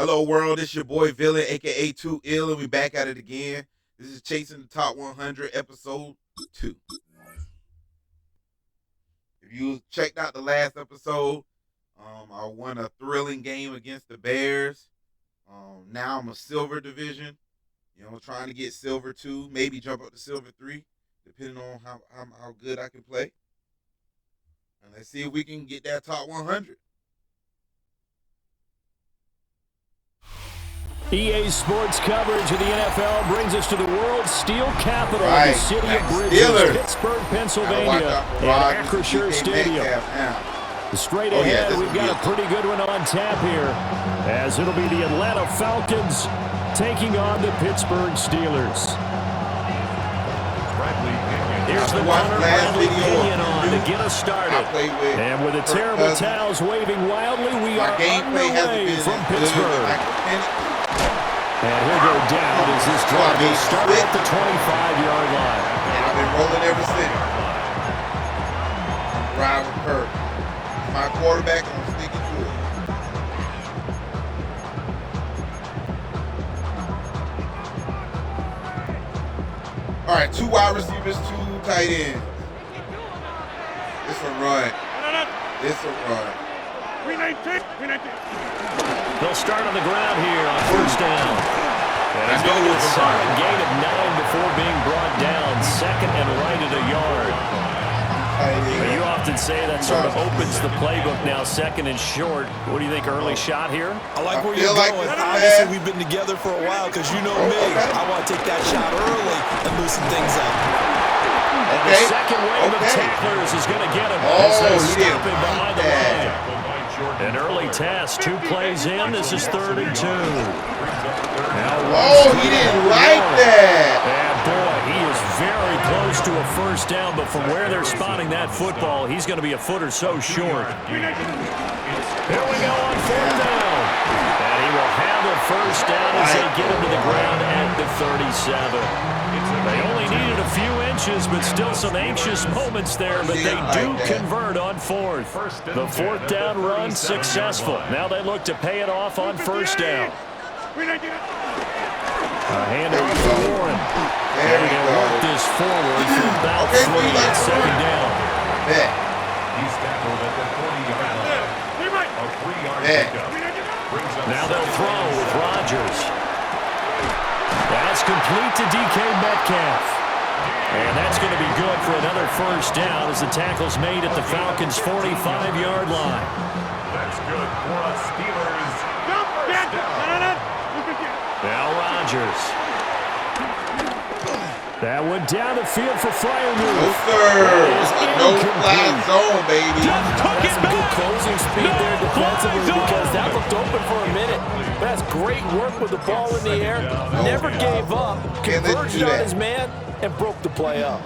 Hello world, it's your boy Villillain, aka 2 Ill, and we back at it again. This is Chasing the Top 100, episode 2. If you checked out the last episode, I won a thrilling game against the Bears. Now I'm a silver division. Trying to get silver 2, maybe jump up to silver 3, depending on how good I can play. And let's see if we can get that top 100. EA Sports coverage of the NFL brings us to the world's steel capital of the city of Bridges, Pittsburgh, Pennsylvania, and Acrisure Stadium. Straight ahead, we've got a pretty good one on tap here, as it'll be the Atlanta Falcons taking on the Pittsburgh Steelers. Here's the runner, Bradley Villillain, on to get us started. And with the terrible towels waving wildly, we are underway from Pittsburgh. And he'll go down as this drive will start at the 25-yard line. And I've been rolling ever since. Drive with Kirk. He's my quarterback, and I'm sticking to it. All right, 2 wide receivers, 2 tight ends. This a run. This a run. They'll start on the ground here on first down. And he's going to get a solid gain of 9 before being brought down. Second and right at a yard. You often say that sort of opens the playbook now, second and short. What do you think, early shot here? I like where you're going. Obviously, we've been together for a while because you know me. I want to take that shot early and loosen things up. And the second wave of tacklers is going to get him as they stop him behind the line. An early test, 2 plays in. This is 3rd and 2. He didn't like that. And boy, he is very close to a first down, but from where they're spotting that football, he's going to be a foot or so short. Here we go on 4th down. And he will handle first down as they get him to the ground at the 37. They only needed a few inches, but still some anxious moments there, but they do convert on 4th. The 4th down run successful. Now they look to pay it off on first down. A handoff to Warren. And he'll work this forward for about 3 at 2nd down. He's tackled at the 40-yard line. A 3-yard pickup. Now they'll throw with Rodgers. That's complete to DK Metcalf. And that's going to be good for another first down as the tackle's made at the Falcons' 45-yard line. That's good for us Steelers. Now Rodgers. That went down the field for Freiermuth. No, sir. It's a no-fly zone, baby. That's some good closing speed there defensively because that looked open for a minute. That's great work with the ball in the air. Never gave up. Converged on his man and broke the play up.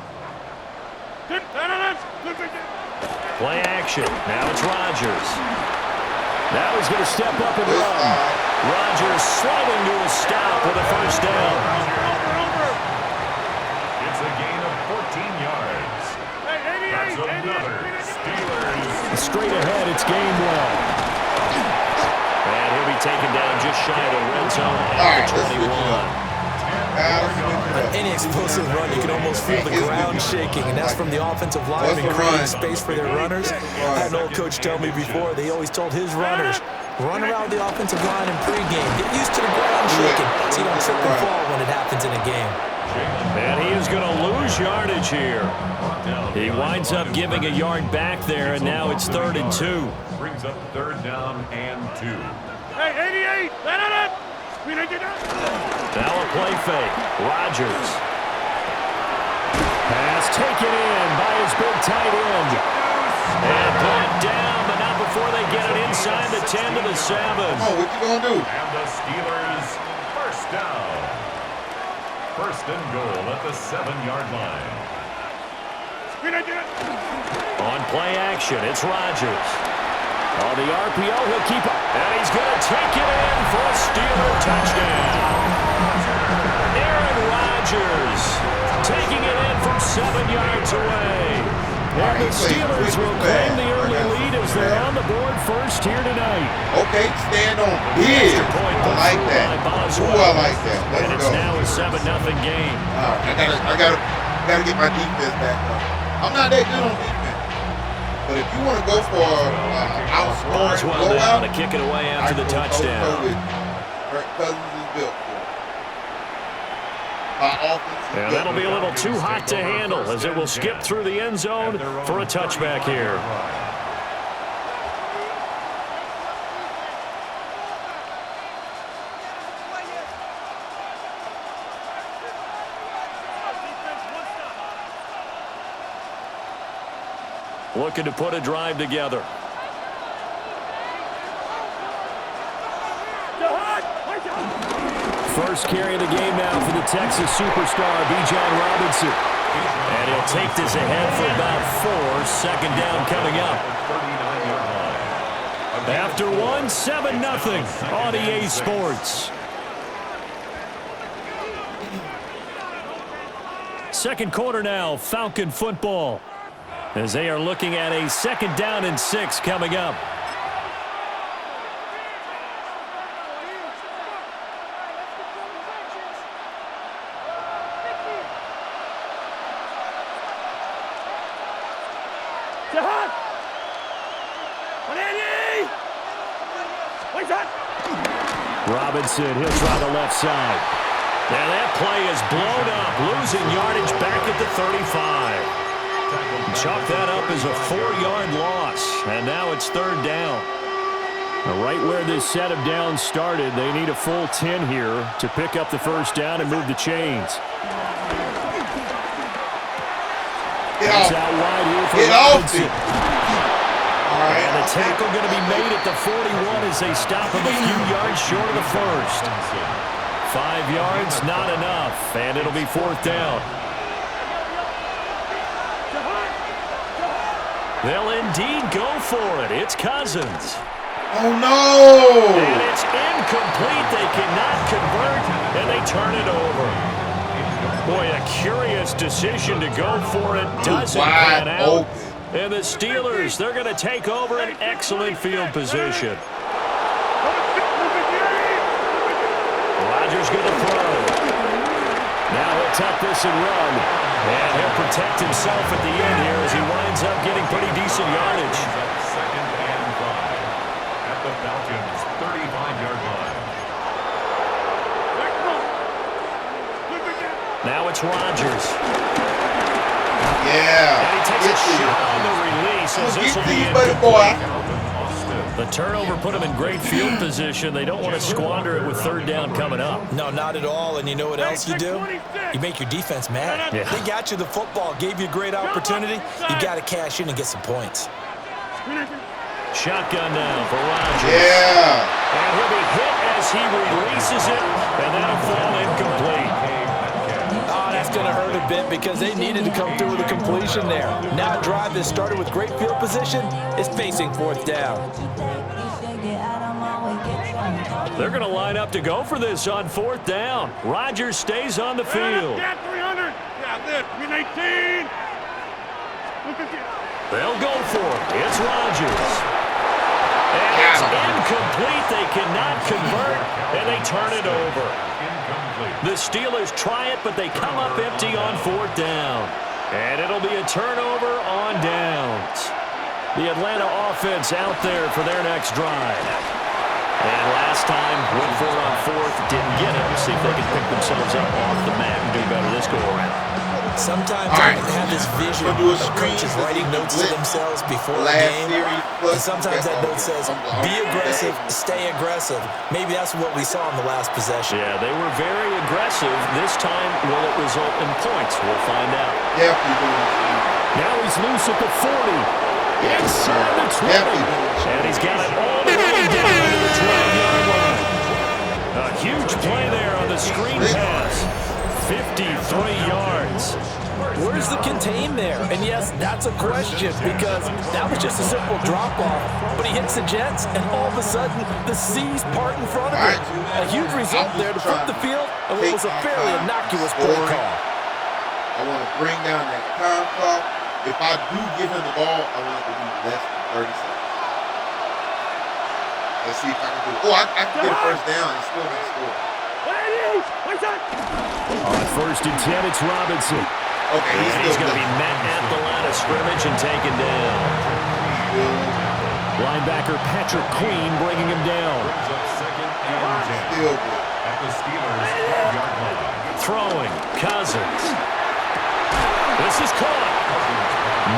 Play action. Now it's Rodgers. Now he's going to step up and run. Rodgers sliding to a stop with a first down. It's a gain of 14 yards. That's another Steelers. Straight ahead, it's Gainwell. And he'll be taken down just shy of the red zone at the 21. Any explosive run, you can almost feel the ground shaking, and that's from the offensive linemen creating space for their runners. I had an old coach tell me before, they always told his runners, run around the offensive line in pregame. Get used to the ground shaking so you don't trip and fall when it happens in a game. And he is going to lose yardage here. He winds up giving a yard back there, and now it's 3rd and 2. Brings up 3rd down and 2. Hey, 88! Now a play fake. Rodgers. Pass taken in by his big tight end. And brought down, but not before they get it inside the 10 to the 7. Oh, what you gonna do? And the Steelers first down. 1st and goal at the 7-yard line. On play action, it's Rodgers. On the RPO, he'll keep up. And he's going to take it in for a Steeler touchdown. Aaron Rodgers taking it in from 7 yards away. And the Steelers will claim the early lead Eagles, they're on the board first here tonight. Okay, stand on big. I like that. Ooh, I like that. Let's and it's go. now a 7-0 game. All right, I gotta get my defense back up. I'm not that good on defense. But if you want to go for outscoring blowout, to kick it away after the touchdown. Kirk Cousins is built for it. My offense is Yeah, that'll be a little too hot to handle as it will skip through the end zone for a touchback here. Looking to put a drive together. First carry of the game now for the Texas superstar, Bijan Robinson. And he'll take this ahead for about 4. Second down coming up. After 1, 7-0 on EA Sports. Second quarter now, Falcon football, as they are looking at a 2nd down and 6 coming up. Robinson, he'll try the left side. And that play is blown up, losing yardage back at the 35. Chalk that up as a 4-yard loss, and now it's 3rd down. Right where this set of downs started, they need a full 10 here to pick up the first down and move the chains. It's out wide here for Robinson. And the tackle going to be made at the 41 as they stop him a few yards short of the first. 5 yards, not enough, and it'll be 4th down. They'll indeed go for it. It's Cousins. Oh, no! And it's incomplete. They cannot convert, and they turn it over. Boy, a curious decision to go for it. Doesn't pan out. Open. And the Steelers, they're going to take over an excellent field position. Rodgers going to throw. Now he'll tuck this and run. And he'll protect himself at the end here as he winds up getting pretty decent yardage. 2nd and 5 at the Falcons' 35-yard line. Now it's Rodgers. Yeah. And he takes a shot on the release as this will be boy. The turnover put them in great field position. They don't want to squander it with 3rd down coming up. No, not at all. And you know what else you do? You make your defense mad. Yeah. They got you the football, gave you a great opportunity. You got to cash in and get some points. Shotgun now for Rodgers. Yeah. And he'll be hit as he releases it, and that'll fall incomplete. Oh, that's going to hurt a bit because they needed to come through with a completion there. Now a drive that started with great field position is facing 4th down. They're going to line up to go for this on 4th down. Rodgers stays on the field. They'll go for it. It's Rodgers. And it's incomplete. They cannot convert, and they turn it over. The Steelers try it, but they come up empty on 4th down. And it'll be a turnover on downs. The Atlanta offense out there for their next drive. And last time, went for it on 4th, didn't get it. We'll see if they can pick themselves up off the mat and do better this go-around. Sometimes I have this vision of coaches writing notes to themselves before a game. And sometimes that note says, be aggressive, stay aggressive. Maybe that's what we saw in the last possession. Yeah, they were very aggressive. This time, will it result in points? We'll find out. Now he's loose at the 40. Inside the 20. And he's got it all the way down to the 12-yard line. A huge play there on the screen pass. 53 yards. Where's the contain there? And yes, that's a question because that was just a simple drop-off. But he hits the Jets, and all of a sudden, the seas part in front of him. A huge result there to flip the field and what was a fairly innocuous play call. I want to bring down that time clock. If I do give him the ball, I want it to be less than 30 seconds. Let's see if I can do it. Oh, I can get a first down and still not score. On 1st and 10, it's Robinson. Okay, he's going to be met at the line of scrimmage and taken down. Linebacker Patrick Queen bringing him down. Still good. At the Steelers' 5-yard line. Throwing, Cousins. This is caught.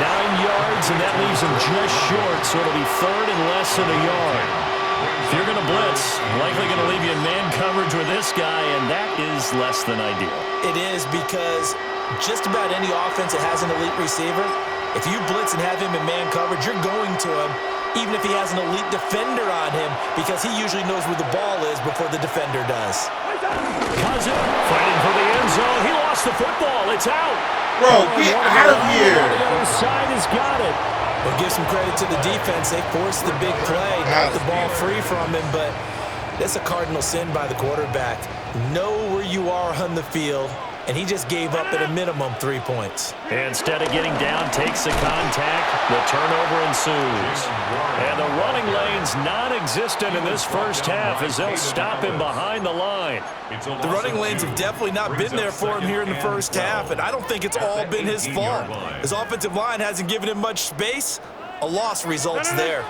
9 yards, and that leaves him just short, so it'll be 3rd and less than a yard. If you're going to blitz, likely going to leave you in man coverage with this guy, and that is less than ideal. It is, because just about any offense that has an elite receiver, if you blitz and have him in man coverage, you're going to him, even if he has an elite defender on him, because he usually knows where the ball is before the defender does. Cousins fighting for the end zone. He lost the football. It's out. Bro, get out of here. The other side has got it. But give some credit to the defense. They forced the big play, knocked the ball free from him, but that's a cardinal sin by the quarterback. Know where you are on the field, and he just gave up at a minimum 3 points. Instead of getting down, takes the contact. The turnover ensues. And the running lane's non-existent in this first half as they'll stop him behind the line. The running lanes have definitely not been there for him here in the first half, and I don't think it's all been his fault. His offensive line hasn't given him much space. A loss results there.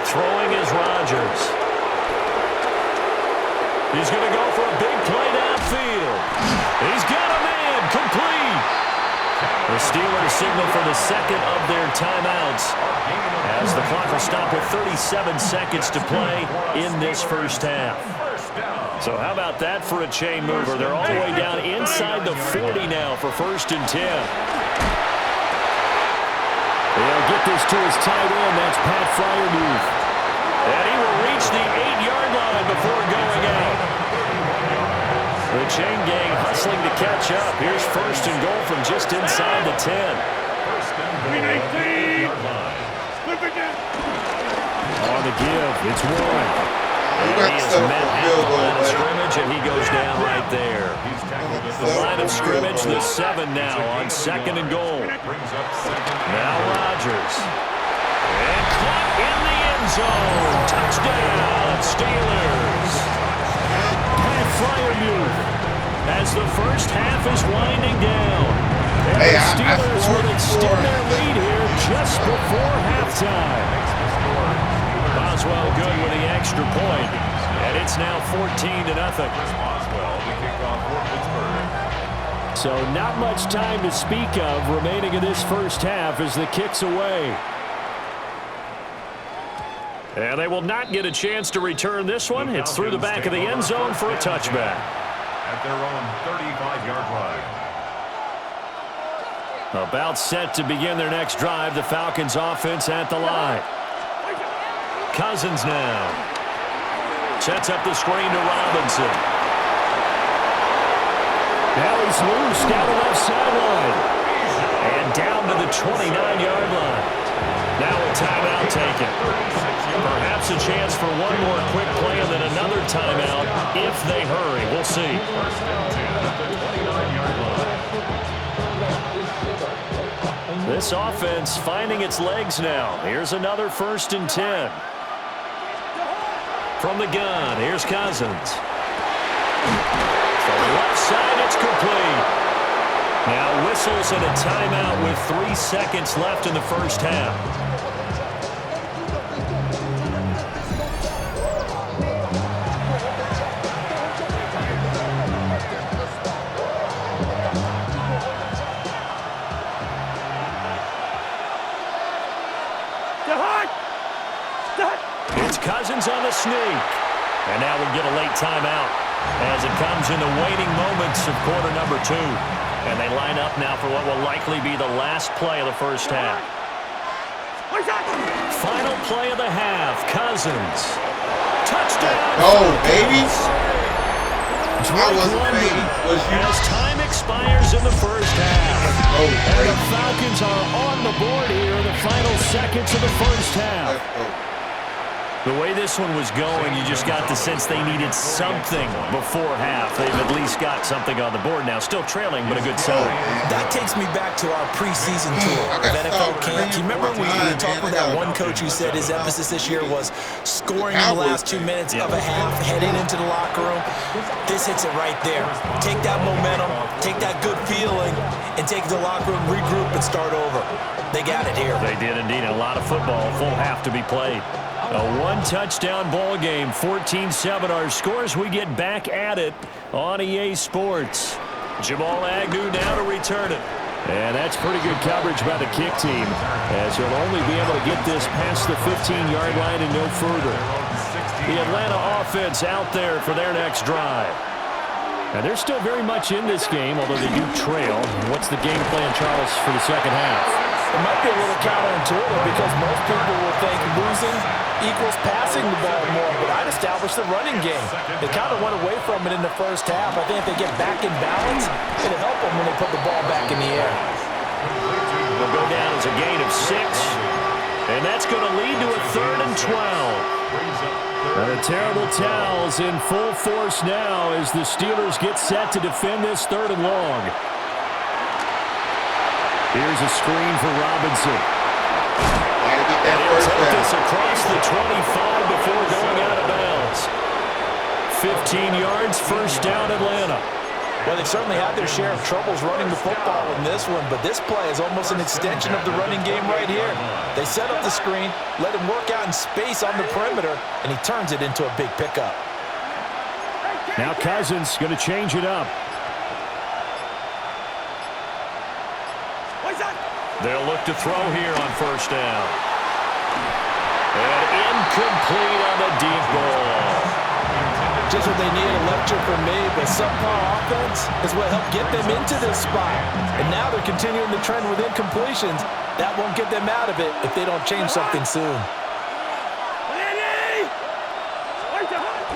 Throwing is Rodgers. He's going to go for a big play downfield. He's got a man complete. The Steelers signal for the second of their timeouts as the clock will stop with 37 seconds to play in this first half. So how about that for a chain mover? They're all the way down inside the 40 now for 1st and 10. They'll get this to his tight end. That's Pat Fryermuth. And he will reach the 8-yard line before going out. The chain gang hustling to catch up. Here's 1st and goal from just inside the 10. On the give, it's Warren. And he is met at the line of scrimmage, and he goes down right there. The line of scrimmage, the 7 now on 2nd and goal. Now Rodgers. And caught in the end zone. Touchdown, Steelers. Pat Fryermuth as the first half is winding down. And the Steelers will extend their lead here just before halftime. Boswell good with the extra point, and it's now 14-0. So not much time to speak of remaining in this first half as the kick's away. And they will not get a chance to return this one. It's through the back of the end zone for a touchback. At their own 35-yard line. About set to begin their next drive, the Falcons offense at the line. Cousins now. Sets up the screen to Robinson. Now he's loose down the left sideline. And down to the 29-yard line. Now a timeout taken. Perhaps a chance for one more quick play and then another timeout if they hurry. We'll see. This offense finding its legs now. Here's another 1st and 10. From the gun, here's Cousins. From the left side, it's complete. Now whistles and a timeout with 3 seconds left in the first half. It's Cousins on the sneak. And now we'll get a late timeout as it comes in the waning moments of quarter number 2. And they line up now for what will likely be the last play of the first half. Final play of the half. Cousins. Touchdown. Oh, baby. Drake London as time expires in the first half. And the Falcons are on the board here in the final seconds of the first half. The way this one was going, you just got the sense they needed something before half. They've at least got something on the board now. Still trailing, but a good sign. That takes me back to our preseason tour of NFL camp. You remember we talked with that one coach who said his emphasis this year was scoring in the last 2 minutes of a half, heading into the locker room. This hits it right there. Take that momentum, take that good feeling, and take it to the locker room, regroup, and start over. They got it here. They did indeed. A lot of football, full half to be played. A one-touchdown ball game, 14-7 our scores. We get back at it on EA Sports. Jamal Agnew now to return it. And that's pretty good coverage by the kick team, as he'll only be able to get this past the 15-yard line and no further. The Atlanta offense out there for their next drive. Now, they're still very much in this game, although they do trail. What's the game plan, Charles, for the second half? It might be a little counterintuitive because most people will think losing equals passing the ball more, but I'd establish the running game. They kind of went away from it in the first half. I think if they get back in balance, it'll help them when they put the ball back in the air. Will go down as a gain of 6, and that's going to lead to a 3rd and 12. And the terrible towels in full force now as the Steelers get set to defend this 3rd and long. Here's a screen for Robinson. And he'll take this across the 25 before going out of bounds. 15 yards, first down Atlanta. Well, they've certainly had their share of troubles running the football in this one, but this play is almost an extension of the running game right here. They set up the screen, let him work out in space on the perimeter, and he turns it into a big pickup. Now Cousins going to change it up. They'll look to throw here on first down. And incomplete on the deep ball. Just what they need, a lecture from me, but subpar offense is what helped get them into this spot. And now they're continuing the trend with incompletions. That won't get them out of it if they don't change something soon.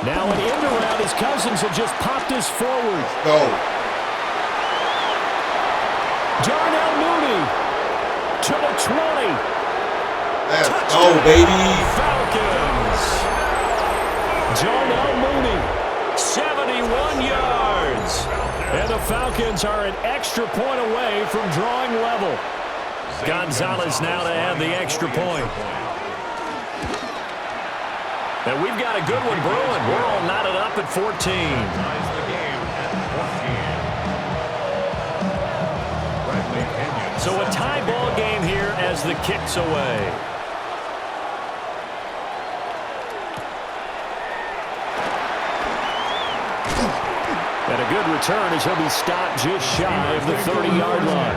Now an end around as Cousins have just popped this forward. Go. Darnell Mooney to the 20. Let's go, baby. Falcons. Darnell Mooney, 71 yards. And the Falcons are an extra point away from drawing level. Gonzalez now to add the extra point. And we've got a good one brewing. We're all knotted up at 14. So a tie ball game here as the kick's away. And a good return as he'll be stopped just shy of the 30-yard line.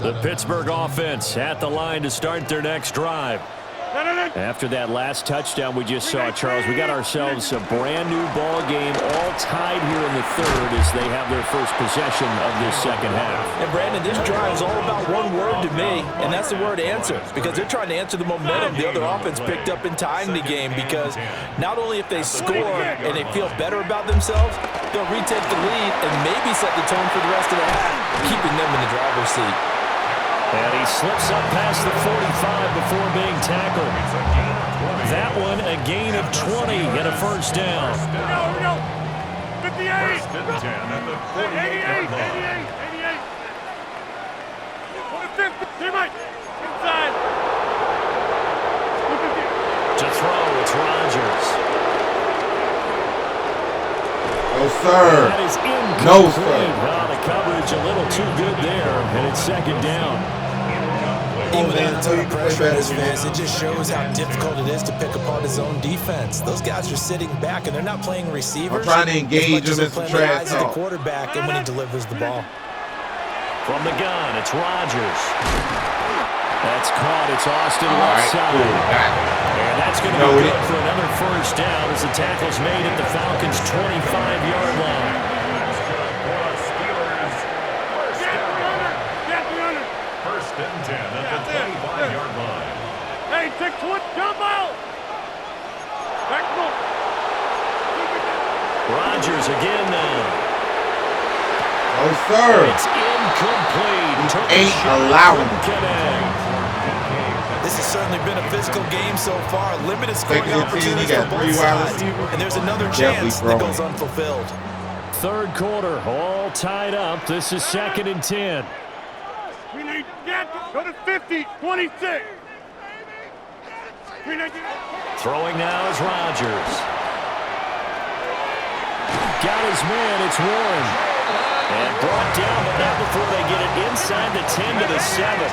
The Pittsburgh offense at the line to start their next drive. After that last touchdown we just saw, Charles, we got ourselves a brand-new ball game, all tied here in the third as they have their first possession of this second half. And, Brandon, this drive is all about one word to me, and that's the word answer, because they're trying to answer the momentum the other offense picked up in tying the game, because not only if they score and they feel better about themselves, they'll retake the lead and maybe set the tone for the rest of the half, keeping them in the driver's seat. And he slips up past the 45 before being tackled. That one a gain of 20 and a first down. 58. First and 10 at the 48-yard line. 88. Inside. To throw, it's Rodgers. No, sir. That is incomplete. No, sir. The coverage a little too good there, and it's second down. Even without a ton of pressure on his face, it just shows how difficult it is to pick apart his own defense. Those guys are sitting back, and they're not playing receivers. I'm trying to engage him in some trash the talk. quarterback and when he delivers the ball. From the gun, it's Rodgers. That's caught. It's Austin left side. And that's going to be good for another first down as the tackle's made at the Falcons' 25-yard line. First and 10 at the 25-yard line. Hey, take Next one, jump out. Back row. Rodgers again now. Oh, sir. It's incomplete. Ain't allowing. This has certainly been a physical game so far. Limited scoring Second and 10, opportunities you for got both 3 wide sides. receivers. And there's another Definitely chance that throwing goes it. unfulfilled. Third quarter, all tied up. This is 2nd and 10. We need get go to 50, 26. We need Throwing now is Rodgers. Got his man, it's Warren. And brought down, but not before they get it inside the 10 to the 7.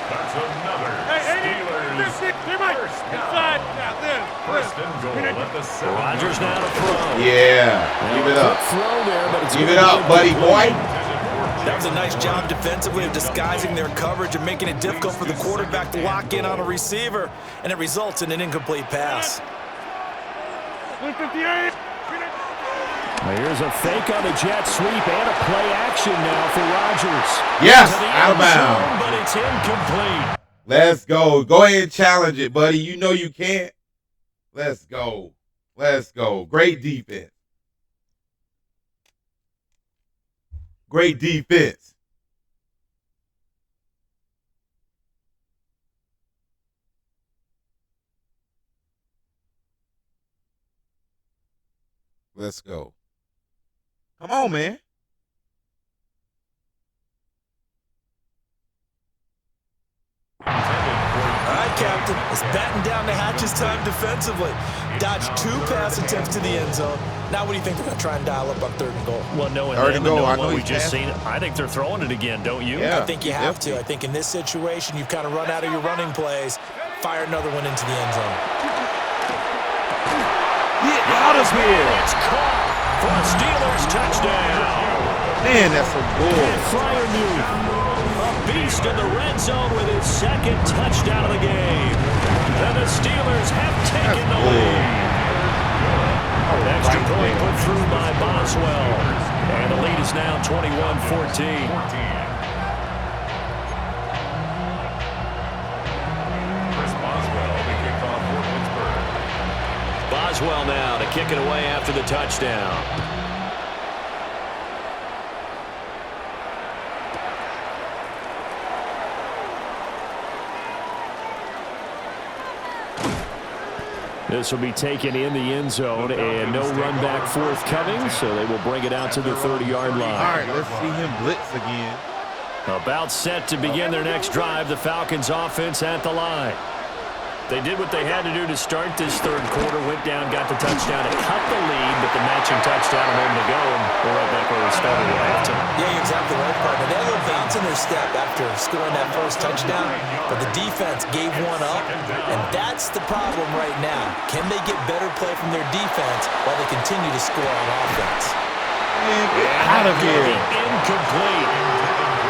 That's another Steelers. 50, they might. Inside. Now this. First and goal at the 7. Rodgers now to throw. Yeah. Give it Quick up. throw there, but it's Give gonna it up, be buddy incomplete. boy. That was a nice job defensively of disguising their coverage and making it difficult for the quarterback to lock in on a receiver, and it results in an incomplete pass. 158. Well, here's a fake on the jet sweep and a play action now for Rodgers. Yes, To the out of end zone, bounds. but it's incomplete. Let's go. Go ahead and challenge it, buddy. You know you can't. Let's go. Let's go. Great defense. Great defense. Let's go. Come on, man. All right, Captain. It's batten down the hatches time defensively. Dodged 2 pass attempts to the end zone. Now what do you think they're going to try and dial up on 3rd and goal? Well, knowing Third them and and goal. I knowing know what we he's just passing. seen, I think they're throwing it again, don't you? Yeah. I think you have to. I think in this situation, you've kind of run out of your running plays. Fire another one into the end zone. Get out of here. It's caught for a Steelers touchdown. Man, that's a bull. Freiermuth, a beast in the red zone with his 2nd touchdown of the game. And the Steelers have taken the lead. Extra point put through by Boswell. And the lead is now 21-14. Boswell now to kick it away after the touchdown. This will be taken in the end zone, and no run back forthcoming, so they will bring it out to the 30-yard line. All right, let's see him blitz again. About set to begin their next drive, the Falcons offense at the line. They did what they had to do to start this 3rd quarter, went down, got the touchdown, and cut the lead, but the matching touchdown a moment ago, and we're right back where we started at halftime. Yeah, you're exactly right, partner. They had a little bounce in their step after scoring that first touchdown, but the defense gave one up, and that's the problem right now. Can they get better play from their defense while they continue to score on offense? Man, get out of here. Incomplete.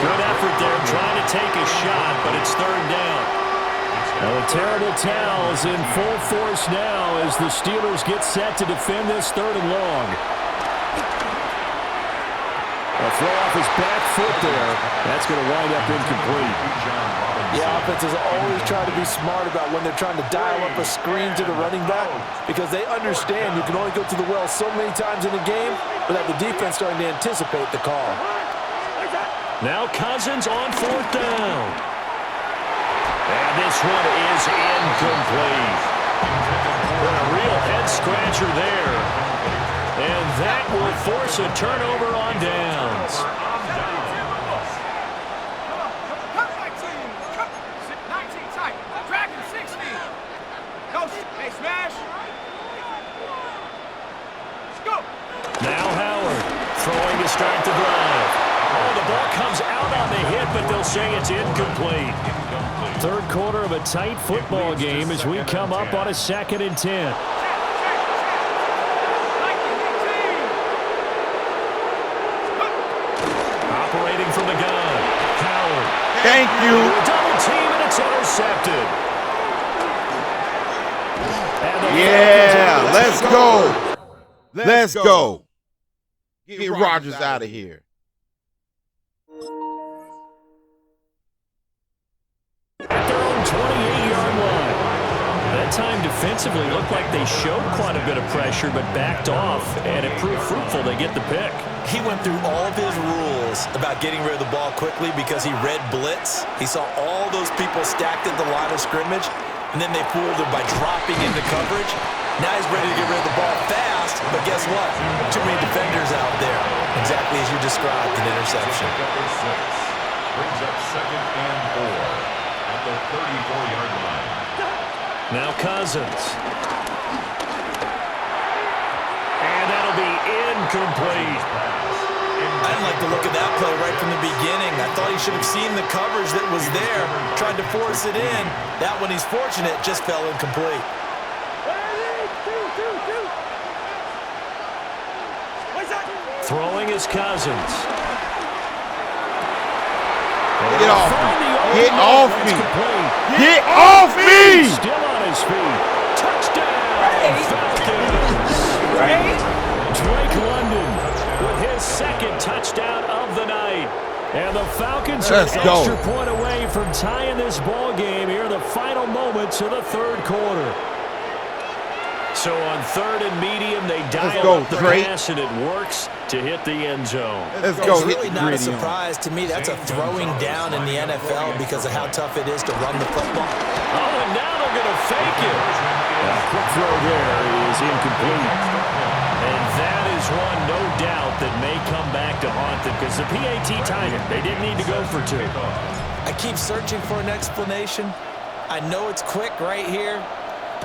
Good effort there, trying to take a shot, but it's 3rd down. Now the terrible towels in full force now as the Steelers get set to defend this 3rd and long. A throw off his back foot there. That's going to wind up incomplete. Yeah, offenses always try to be smart about when they're trying to dial up a screen to the running back because they understand you can only go to the well so many times in a game without the defense starting to anticipate the call. Now Cousins on 4th down. And this one is incomplete. What a real head-scratcher there. And that will force a turnover on downs. Now Howard throwing to start the drive. Oh, the ball comes out on the hit, but they'll say it's incomplete. 3rd quarter of a tight football game as we come up on a 2nd and 10. Operating from the gun, Howard. Thank you. Double team, and it's intercepted. And Yeah, let's go. Let's go. Get Rodgers out of here. At their own 28 time defensively, looked like they showed quite a bit of pressure but backed off, and it proved fruitful. They get the pick. He went through all of his rules about getting rid of the ball quickly because he read blitz. He saw all those people stacked at the line of scrimmage, and then they fooled him by dropping into coverage. Now he's ready to get rid of the ball fast, but guess what? Too many defenders out there. Exactly as you described, an interception. Brings up 2nd and 4 at the 34-yard line. Now Cousins. And that'll be incomplete. I didn't like the look of that play right from the beginning. I thought he should have seen the coverage that was there, tried to force it in. That one, he's fortunate, just fell incomplete. Throwing is Cousins. Get off me. Get off me. Get off me. Still on his feet. Touchdown, Falcons. Drake London with his 2nd touchdown of the night. And the Falcons are an extra point away from tying this ball game here in the final moments of the 3rd quarter. So on 3rd and medium, they dial up the pass, and it works to hit the end zone. Let's go. It's really not a surprise to me. That's a throwing down in the NFL because of how tough it is to run the football. Oh, and now they're going to fake it. A quick throw there is incomplete. And that is one, no doubt, that may come back to haunt them because the PAT tied it. They didn't need to go for 2. I keep searching for an explanation. I know it's quick right here.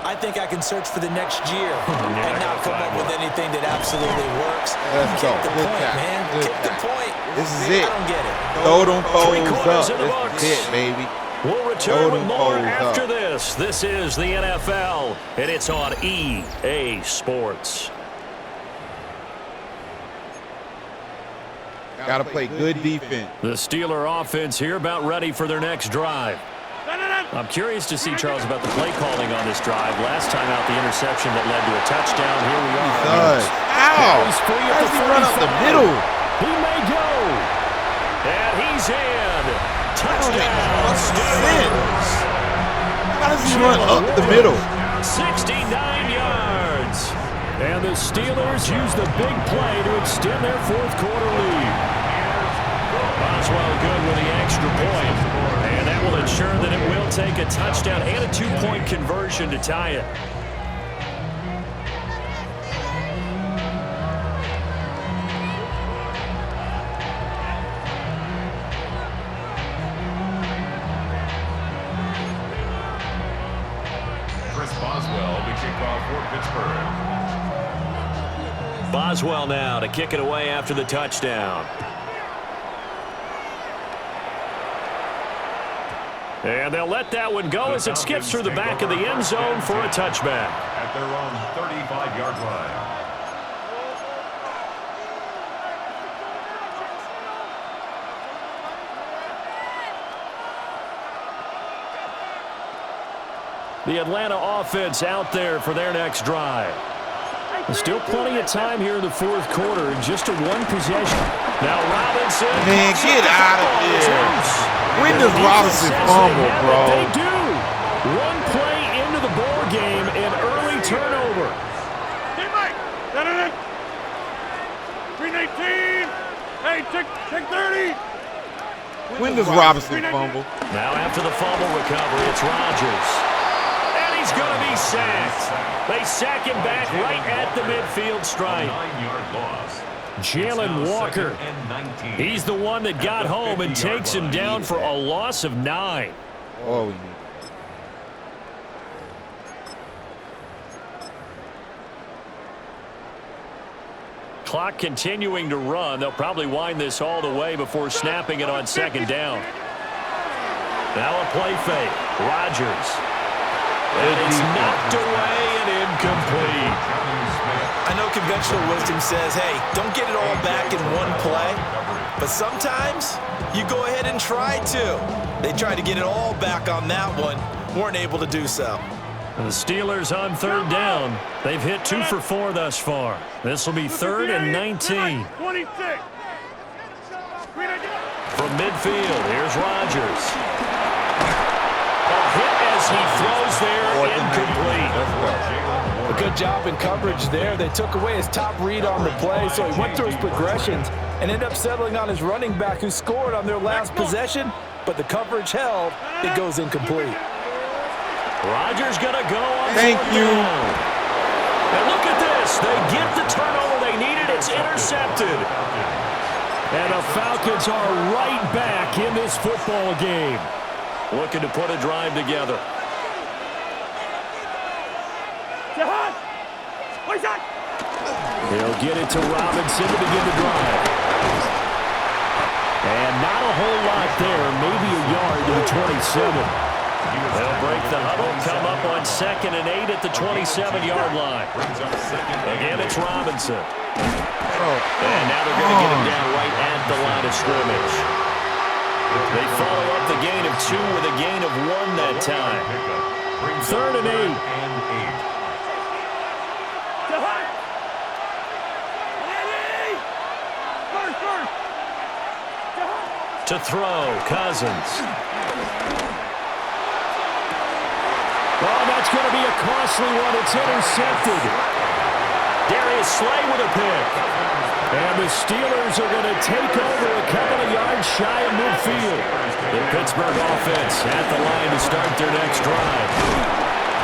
I think I can search for the next year and not come up with anything that absolutely works. Let's go. Kick the point, man. Kick the point. This is it. I don't get it. Throw them foes up. This is it, baby. We'll return with more after this. This is the NFL, and it's on EA Sports. Got to play good defense. The Steeler offense here about ready for their next drive. I'm curious to see, Charles, about the play calling on this drive. Last time out, the interception that led to a touchdown. Here we are. Ow! How does he run up the middle? He may go. And he's in. Touchdown, Steelers. How does he run up the middle? 69 yards. And the Steelers use the big play to extend their 4th quarter lead. Boswell good with the extra point. And that will ensure that it will take a touchdown and a 2-point conversion to tie it. Chris Boswell, the kickoff for Pittsburgh. Boswell now to kick it away after the touchdown. And they'll let that one go as it skips through the back of the end zone for a touchback. At their own 35-yard line. The Atlanta offense out there for their next drive. There's still plenty of time here in the 4th quarter, just a 1 possession. Now Robinson. Man, get out of here. When does Robinson fumble, bro? They do. 1 play into the ball game, an early turnover. Teammate, 319. Hey, check 30. When does Robinson fumble? Now after the fumble recovery, it's Rodgers. And he's going to be sacked. They sack him back right at the midfield stripe. 9-yard loss. Jalen Walker. He's the one that got home and takes him down for a loss of 9. Oh, we need. Clock continuing to run. They'll probably wind this all the way before snapping it on 2nd down. Now a play fake. Rodgers. And it's knocked away and incomplete. I know conventional wisdom says, hey, don't get it all back in one play. But sometimes you go ahead and try to. They tried to get it all back on that one. Weren't able to do so. The Steelers on 3rd down. They've hit 2 for 4 thus far. This will be 3rd and 19. 26. From midfield, here's Rodgers. A hit as he throws there, incomplete. Good job in coverage there. They took away his top read on the play, so he went through his progressions and ended up settling on his running back who scored on their last possession, but the coverage held. It goes incomplete. Rodgers going to go on Thank you. down. And look at this. They get the turnover they needed. It's intercepted. And the Falcons are right back in this football game. Looking to put a drive together. He'll get it to Robinson to begin the drive. And not a whole lot there, maybe a yard to the 27. They'll break the huddle, come up on 2nd and 8 at the 27-yard line. Again, it's Robinson. And now they're going to get him down right at the line of scrimmage. They follow up the gain of 2 with a gain of 1 that time. 3rd and 8. To throw, Cousins. Oh, that's going to be a costly one. It's intercepted. Darius Slay with a pick. And the Steelers are going to take over a couple of yards shy of midfield. The Pittsburgh offense at the line to start their next drive.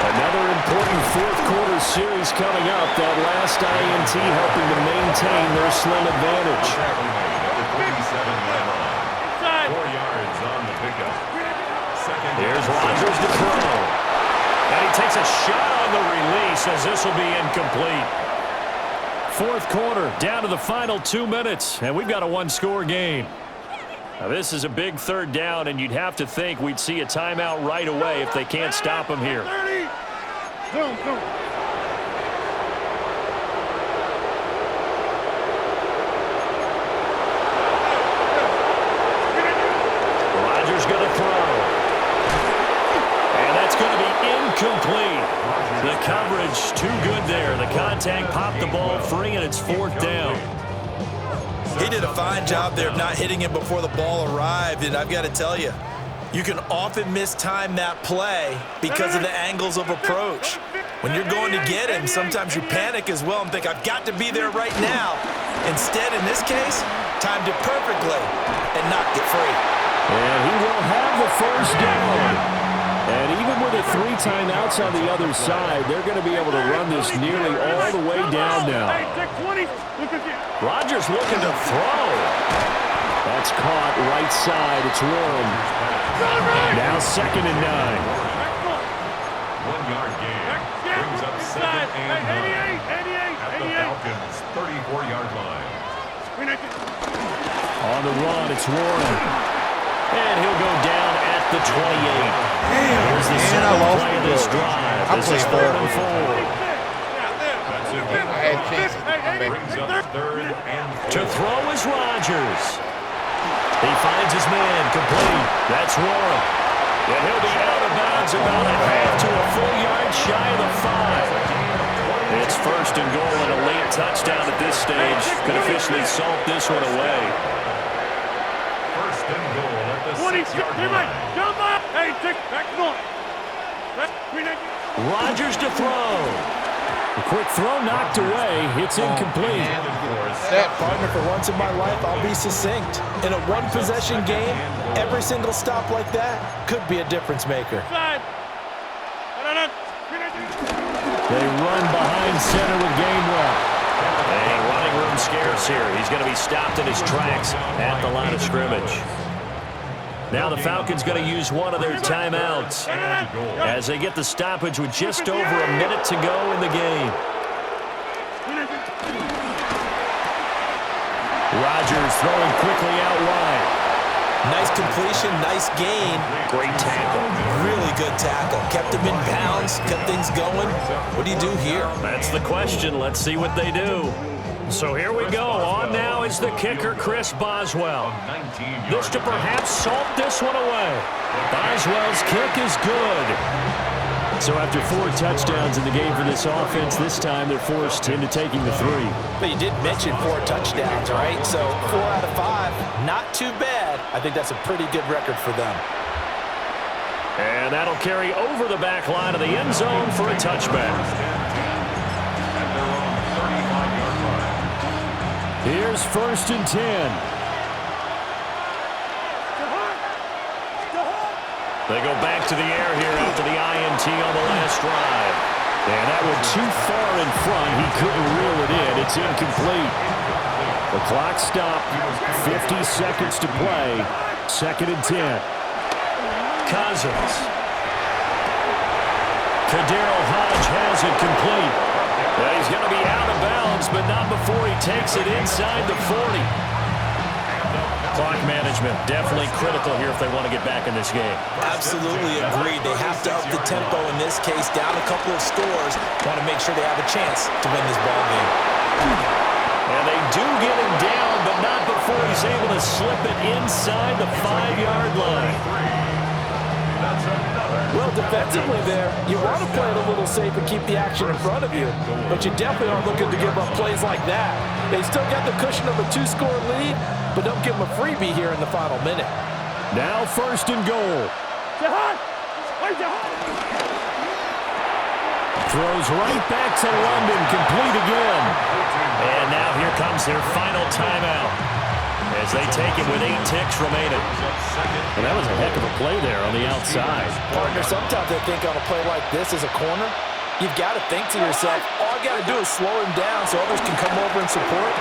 Another important fourth-quarter series coming up. That last INT helping to maintain their slim advantage. 4 yards on the pickup. Here's Rodgers to throw. And he takes a shot on the release as this will be incomplete. Fourth quarter, down to the final 2 minutes, and we've got a one-score game. Now, this is a big 3rd down, and you'd have to think we'd see a timeout right away if they can't stop him here. 30. Zoom. Rodgers going to throw. And that's going to be incomplete. The coverage too good there. The contact popped the ball free, and it's 4th down. He did a fine job there of not hitting him before the ball arrived, and I've got to tell you, you can often mistime that play because of the angles of approach. When you're going to get him, sometimes you panic as well and think, I've got to be there right now. Instead, in this case, timed it perfectly and knocked it free. And he will have the first down. And even with the 3 timeouts on the other side, they're going to be able to run this nearly all the way down now. Rodgers looking to throw. That's caught right side. It's Warren. Now 2nd and 9. 1 yard gain. Brings up 2nd and 9. At the Falcons' 34-yard line. On the run, it's Warren. And he'll go down at the 28. Here's the second play of this drive. This is 3rd and 4. Brings up 3rd and 4. To throw is Rodgers. He finds his man complete. That's Warren. And he'll be out of bounds about a half to a full yard shy of the 5. It's 1st and goal and a late touchdown at this stage. Could officially salt this one away. 1st and goal at the 6-yard line. Rodgers to throw. A quick throw knocked away. It's incomplete. Partner, for once in my life, I'll be succinct. In a one-possession game, every single stop like that could be a difference maker. They run behind center with Gainwell. And running room scarce here. He's going to be stopped in his tracks at the line of scrimmage. Now the Falcons going to use one of their timeouts as they get the stoppage with just over a minute to go in the game. Rodgers throwing quickly out wide. Nice completion, nice gain. Great tackle. Really good tackle. Kept him in bounds, kept things going. What do you do here? That's the question. Let's see what they do. So here we go. On now is the kicker, Chris Boswell. This to perhaps salt this one away. Boswell's kick is good. So after 4 touchdowns in the game for this offense, this time they're forced into taking the 3. But you did mention 4 touchdowns, right? So 4 out of 5, not too bad. I think that's a pretty good record for them. And that'll carry over the back line of the end zone for a touchback. Here's 1st and 10. They go back to the air here after the INT on the last drive. And that one too far in front. He couldn't reel it in. It's incomplete. The clock stopped. 50 seconds to play. 2nd and 10. Cousins. Kadero Hodge has it complete. He's going to be out of bounds, but not before he takes it inside the 40. Clock management definitely critical here if they want to get back in this game. Absolutely agreed. They have to up the tempo in this case, down a couple of scores. Want to make sure they have a chance to win this ball game. And they do get him down, but not before he's able to slip it inside the 5-yard line. Well, defensively there, you want to play it a little safe and keep the action in front of you, but you definitely aren't looking to give up plays like that. They still got the cushion of a 2-score lead, but don't give them a freebie here in the final minute. Now 1st and goal. Throws right back to London, complete again. And now here comes their final timeout as they take it with 8 ticks remaining. And that was a heck of a play there on the outside. Partner, sometimes I think on a play like this as a corner, you've got to think to yourself, all I got to do is slow him down so others can come over and support.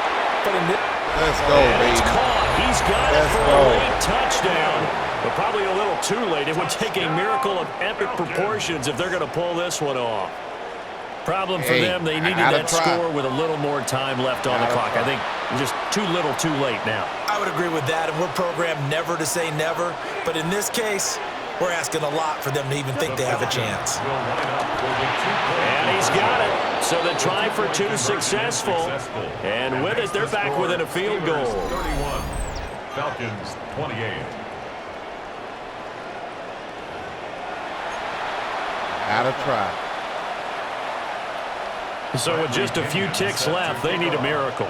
But in this, let's go, baby. It's caught. He's got it for a late touchdown. But probably a little too late. It would take a miracle of epic proportions if they're going to pull this one off. Problem for them, they needed that score with a little more time left on the clock. I think just too little too late now. I would agree with that, and we're programmed never to say never. But in this case, we're asking a lot for them to even think they have a chance. And he's got it. So the try for 2 successful. And with it, they're back within a field goal. 31, Falcons 28. Gotta try. So with just a few ticks left, they need a miracle.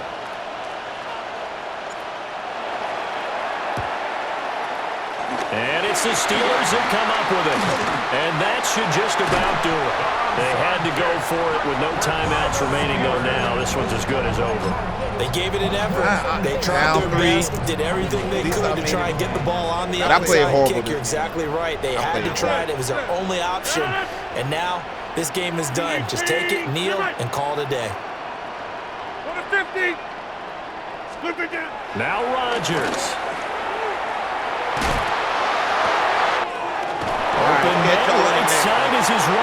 And it's the Steelers that come up with it. And that should just about do it. They had to go for it with no timeouts remaining, though now. This one's as good as over. They gave it an effort. They tried their best, did everything they could to try and get the ball on the outside kick. You're exactly right. They had to try it. It was their only option. And now this game is done. Just take it, kneel, and call it a day. Go to 50. Slip it down. Now Rodgers. Open man right side is his right.